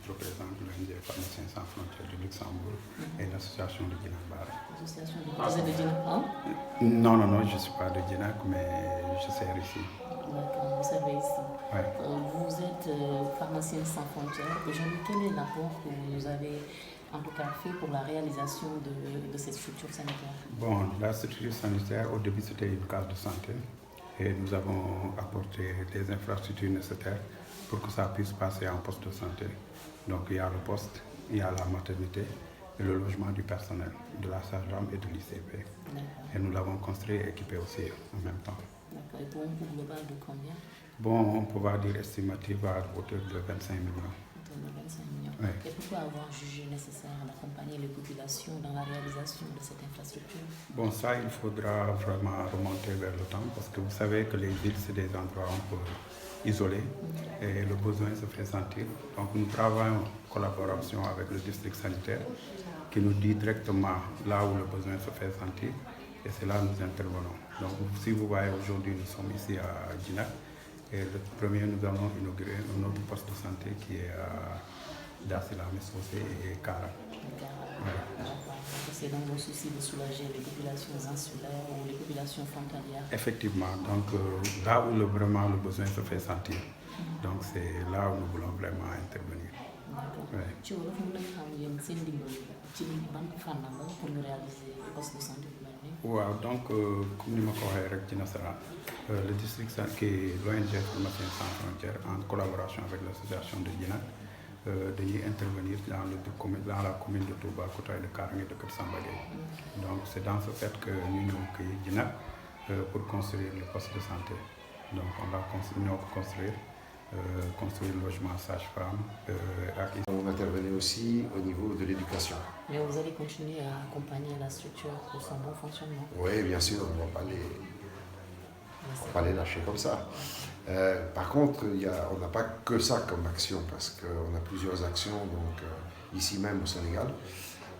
représente l'ONG Pharmaciens sans frontières du Luxembourg et l'association de Djinak Bara. L'association de Djinak? Non, je ne suis pas de Djinak, mais je sers ici. D'accord, vous servez ici. Ouais. Vous êtes pharmacien sans frontières. Aujourd'hui, quel est l'apport que vous avez en tout cas fait pour la réalisation de cette structure sanitaire? Bon, la structure sanitaire, au début, c'était une case de santé. Et nous avons apporté des infrastructures nécessaires pour que ça puisse passer en poste de santé. Donc il y a le poste, il y a la maternité et le logement du personnel, de la sage-femme et de l'ICP. Et nous l'avons construit et équipé aussi en même temps. D'accord. Et pour un coût global de combien? Bon, on peut dire estimatif à hauteur de 25 millions. De 25 millions. Oui. Et pourquoi avoir jugé nécessaire d'accompagner les populations dans la réalisation de cette infrastructure? Bon, ça, il faudra vraiment remonter vers le temps parce que vous savez que les villes, c'est des endroits un peu isolés et le besoin se fait sentir. Donc, nous travaillons en collaboration avec le district sanitaire qui nous dit directement là où le besoin se fait sentir et c'est là où nous intervenons. Donc, si vous voyez aujourd'hui, nous sommes ici à Djinak et le premier, nous allons inaugurer un autre poste de santé qui est à Dassila, Messosé et Kara. C'est dans le souci de soulager les populations insulaires ou les populations frontalières. Effectivement, donc là où vraiment le besoin se fait sentir. Donc c'est là où nous voulons vraiment intervenir. Tu veux pour nous réaliser le poste de santé? Waaw, donc comme ni ma ko waxee rek ci nasaraan le district qui est l'ONG Pharmaciens sans frontières en collaboration avec l'association de Djinak dañuy intervenir dans la commune de Toubacouta et de Karang et de Kër Samba Gueye. Donc c'est dans ce fait que nous ñëw kii Djinak pour construire le poste de santé. Donc on va construire le logement sage-femme. On intervenait aussi au niveau de l'éducation. Mais vous allez continuer à accompagner la structure pour son bon fonctionnement? Oui, bien sûr, on ne va pas les lâcher comme ça. Par contre, on n'a pas que ça comme action, parce qu'on a plusieurs actions donc, ici même au Sénégal.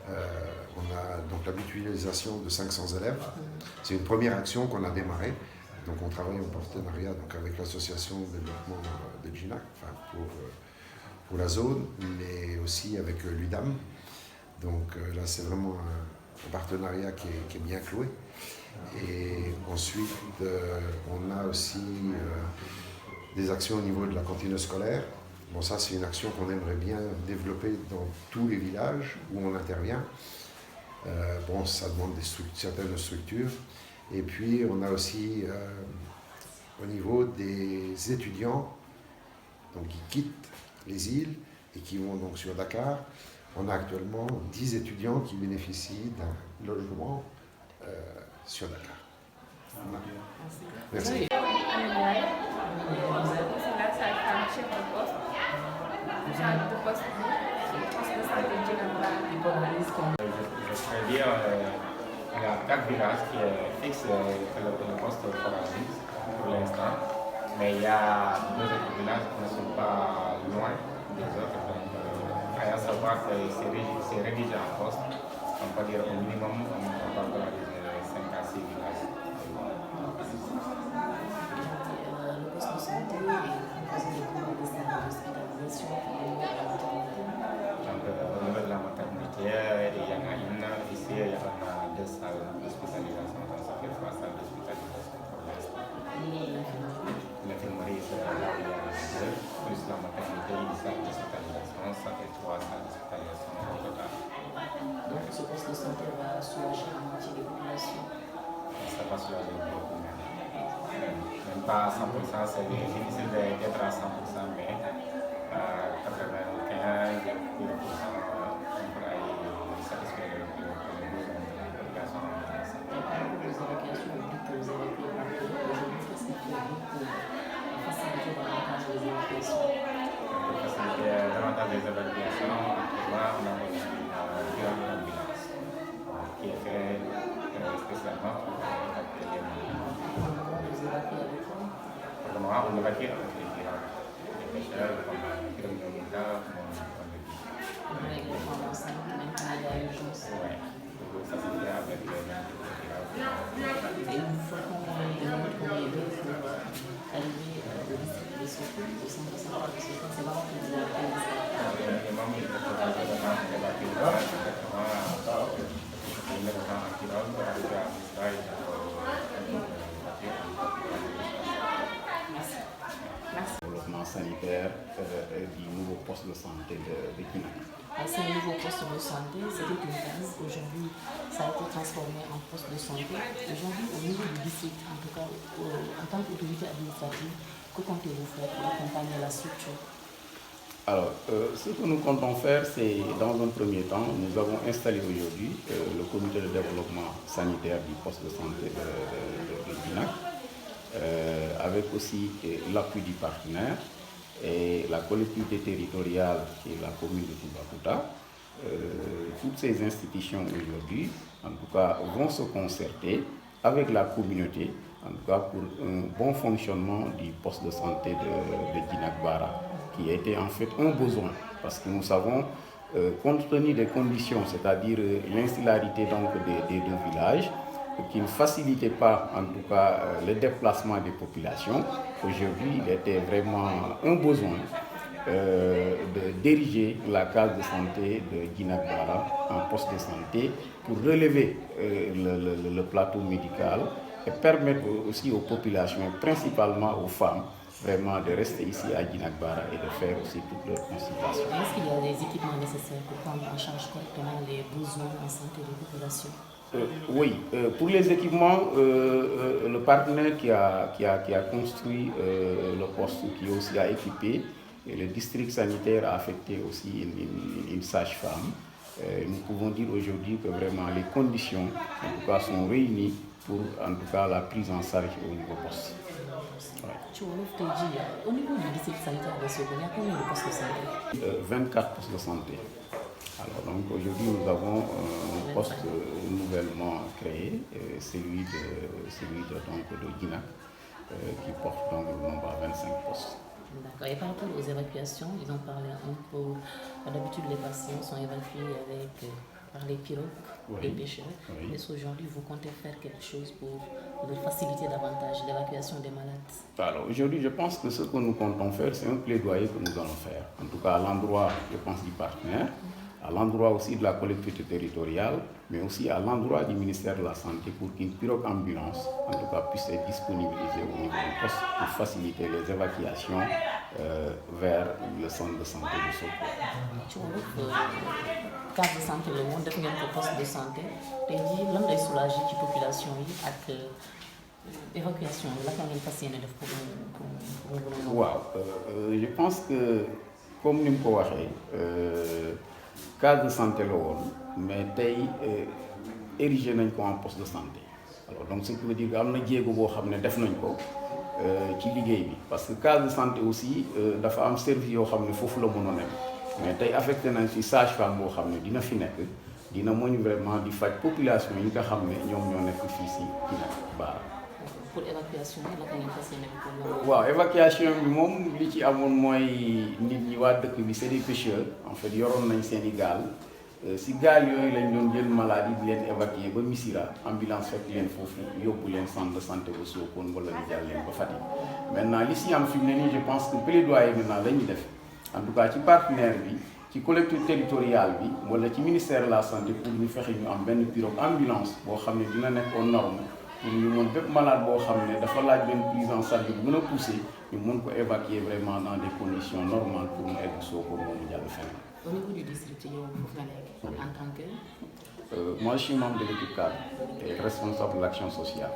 On a donc la mutualisation de 500 élèves. C'est une première action qu'on a démarrée. Donc on travaille en partenariat donc, avec l'association de développement de Djinak, enfin, pour la zone, mais aussi avec l'UDAM. Donc là c'est vraiment un partenariat qui est bien cloué. Et ensuite on a aussi des actions au niveau de la cantine scolaire. Bon, ça c'est une action qu'on aimerait bien développer dans tous les villages où on intervient. Bon, ça demande certaines structures. Et puis on a aussi au niveau des étudiants donc, qui quittent les îles et qui vont donc sur Dakar. On a actuellement 10 étudiants qui bénéficient d'un logement sur Dakar. Merci. Je serais dire il y a 4 villages qui fixent le poste de foragiste pour l'instant, mais il y a 2 autres villages qui ne sont pas loin des autres. Donc, à savoir que c'est rédigé en poste, on peut dire au minimum, on va valoriser 5 à 6 villages. Le poste de santé est composé de combien de salles d'hospitalisation? Donc, au niveau de la maternité, il y en a une. Ici, il y en a 2 salles d'hospitalisation, donc ça fait 3 salles d'hospitalisation pour l'instant. L'infirmerie, c'est là où il y a 2, plus la maternité, une salle d'hospitalisation, ça fait 3 salles d'hospitalisation au total. Donc, ce poste de santé va soulager la moitié des populations? Ça va soulager beaucoup même. Même pas à 100%, c'est difficile d'être à 100%, mais 95%, on pourra y satisfaire le besoin de la population. Les évacuations, on dit que vous avez fait partout. Aujourd'hui, qu'est-ce qu'il faut pour faciliter davantage les évacuations? Pour faciliter davantage les évacuations, on a une ambulance qui est faite spécialement pour évacuer les malades. Vous évacuez avec quoi? Pour le moment, on évacue avec les pirates, les pêcheurs, comme les criminels, Avec les femmes enceintes, même quand il y a urgence. Oui, ça se fait avec les pirates. Et il faut qu'on demande sanitaire du nouveau poste de santé de Guinac. C'est un nouveau poste de santé, c'était une case. Aujourd'hui, ça a été transformé en poste de santé. Aujourd'hui, au niveau du district, en tout cas, en tant qu'autorité administrative, que comptez-vous faire pour accompagner la structure? Alors, ce que nous comptons faire, c'est, dans un premier temps, nous avons installé aujourd'hui le comité de développement sanitaire du poste de santé de Guinac, avec aussi l'appui du partenaire et la collectivité territoriale qui est la commune de Toubacouta. Toutes ces institutions aujourd'hui, en tout cas, vont se concerter avec la communauté, en tout cas pour un bon fonctionnement du poste de santé de Guinac-Bara, qui était en fait un besoin, parce que nous savons, compte tenu des conditions, c'est-à-dire l'insularité donc des deux villages, qui ne facilitait pas en tout cas le déplacement des populations, aujourd'hui il était vraiment un besoin de diriger la case de santé de Guinac-Bara en poste de santé pour relever le plateau médical et permettre aussi aux populations, principalement aux femmes, vraiment de rester ici à Guinac-Bara et de faire aussi toutes leurs consultations. Est-ce qu'il y a des équipements nécessaires pour prendre en charge correctement les besoins en santé des populations? Oui, pour les équipements, le partenaire qui a construit le poste, qui aussi a équipé, et le district sanitaire a affecté aussi une sage-femme. Nous pouvons dire aujourd'hui que vraiment les conditions en tout cas, sont réunies pour en tout cas la prise en charge au niveau poste. Au niveau du district sanitaire de Sokone, il y a combien de postes de santé? 24 postes de santé. Alors donc aujourd'hui nous avons un poste nouvellement créé, celui de Guinac, qui porte donc le nombre à 25 postes. D'accord. Et par rapport aux évacuations, ils ont parlé un peu. D'habitude, les patients sont évacués par les pirogues, les pêcheurs. Oui. Est-ce qu'aujourd'hui, vous comptez faire quelque chose pour faciliter davantage l'évacuation des malades? Alors aujourd'hui, je pense que ce que nous comptons faire, c'est un plaidoyer que nous allons faire. En tout cas, à l'endroit, je pense, du partenaire, à l'endroit aussi de la collectivité territoriale, mais aussi à l'endroit du ministère de la Santé pour qu'une pirogue ambulance, en tout cas, puisse être disponibilisée au niveau du poste pour faciliter les évacuations vers le centre de santé de Sokone. Tu vois, case de santé, le monde devient un poste de santé. Tu dis, l'homme est soulagé qui population avec évacuation. Là, quand on est passé, il pour waaw je pense que, comme nous l'avons dit, case de santé la woon mais tey érigé nañ ko en poste de santé. Alors donc ce qui veut dire que am na jéego boo xam ne def nañ ko ci liggéey bi parce que case de santé aussi dafa am service yoo xam ne foofu la mën a nekk mais tey affecté nañ ci sage-femme boo xam ne dina fi nekk dina mën vraiment di faj population yi nga xam ne ñoom ñoo nekk fii si Guinac-Bara. Pour évacuation bi naka ngeen fas yéene ko? waaw évacuation bi moom li ci amoon mooy nit ñi waa dëkk bi c'est des pêcheurs en fait yoroon nañ seen i gaal si gaal yooyu lañ doon jël maladie di leen évacuer ba Missirah ambulance fekk leen foofu yóbbu leen centre de santé ba Sokone wala ñu jàll leen ba Fatick. Maintenant li si am fi mu ne nii je pense que plaidoyer maintenant la ñuy def en tout cas ci partenaire bi ci collectivité territoriale bi wala ci ministère de la santé pour ñu fexe ñu am benn pirogue ambulance boo xam ne dina nekk aux normes. Pour ñu mën bépp malade boo xam ne dafa laaj benn prise en charge bu mën a poussé ñu mën ko évacuer vraiment dans des conditions normales pour mu egg Sokone moomu jàll feneen. Au niveau du district yow foofu nga nekk en tant que. Moi je suis membre de l'équipe cadre et responsable de l'action sociale.